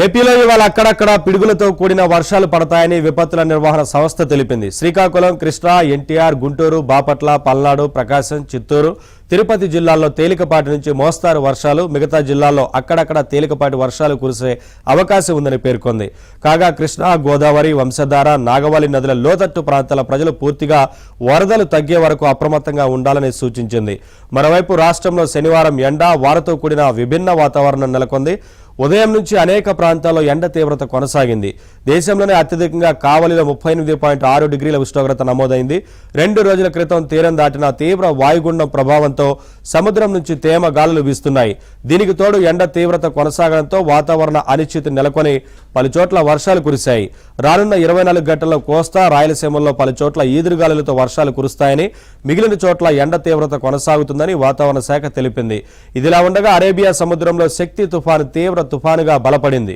ఏపీలో ఇవాళ అక్కడక్కడ పిడుగులతో కూడిన వర్షాలు పడతాయని విపత్తుల నిర్వహణ సంస్థ తెలిపింది. శ్రీకాకుళం, కృష్ణా, ఎన్టీఆర్, గుంటూరు, బాపట్ల, పల్నాడు, ప్రకాశం, చిత్తూరు, తిరుపతి జిల్లాల్లో తేలికపాటి నుంచి మోస్తారు వర్షాలు, మిగతా జిల్లాల్లో అక్కడక్కడ తేలికపాటి వర్షాలు కురిసే అవకాశం ఉందని పేర్కొంది. కాగా కృష్ణా, గోదావరి, వంశధార, నాగవల్లి నదుల లోతట్టు ప్రాంతాల ప్రజలు పూర్తిగా వరదలు తగ్గే వరకు అప్రమత్తంగా ఉండాలని సూచించింది. మరోవైపు రాష్ట్రంలో శనివారం ఎండ, వానతో కూడిన విభిన్న వాతావరణం నెలకొంది. ఉదయం నుంచి అనేక ప్రాంతాల్లో ఎండ తీవ్రత కొనసాగింది. దేశంలోనే అత్యధికంగా కావలిలో 38.6 డిగ్రీల ఉష్ణోగ్రత నమోదైంది. 2 రోజుల క్రితం తీరం దాటిన తీవ్ర వాయుగుండం ప్రభావంతో సముద్రం నుంచి తేమ గాలులు వీస్తున్నాయి. దీనికి తోడు ఎండ తీవ్రత కొనసాగడంతో వాతావరణ అనిశ్చితి నెలకొని పలుచోట్ల వర్షాలు కురిశాయి. రానున్న 24 గంటల్లో కోస్తా, రాయలసీమల్లో పలుచోట్ల ఈదురుగాలులతో వర్షాలు కురుస్తాయని, మిగిలిన చోట్ల ఎండ తీవ్రత కొనసాగుతుందని వాతావరణ శాఖ తెలిపింది. ఇదిలా ఉండగా అరేబియా సముద్రంలో శక్తి తుఫాను తీవ్ర తుఫానుగా బలపడింది.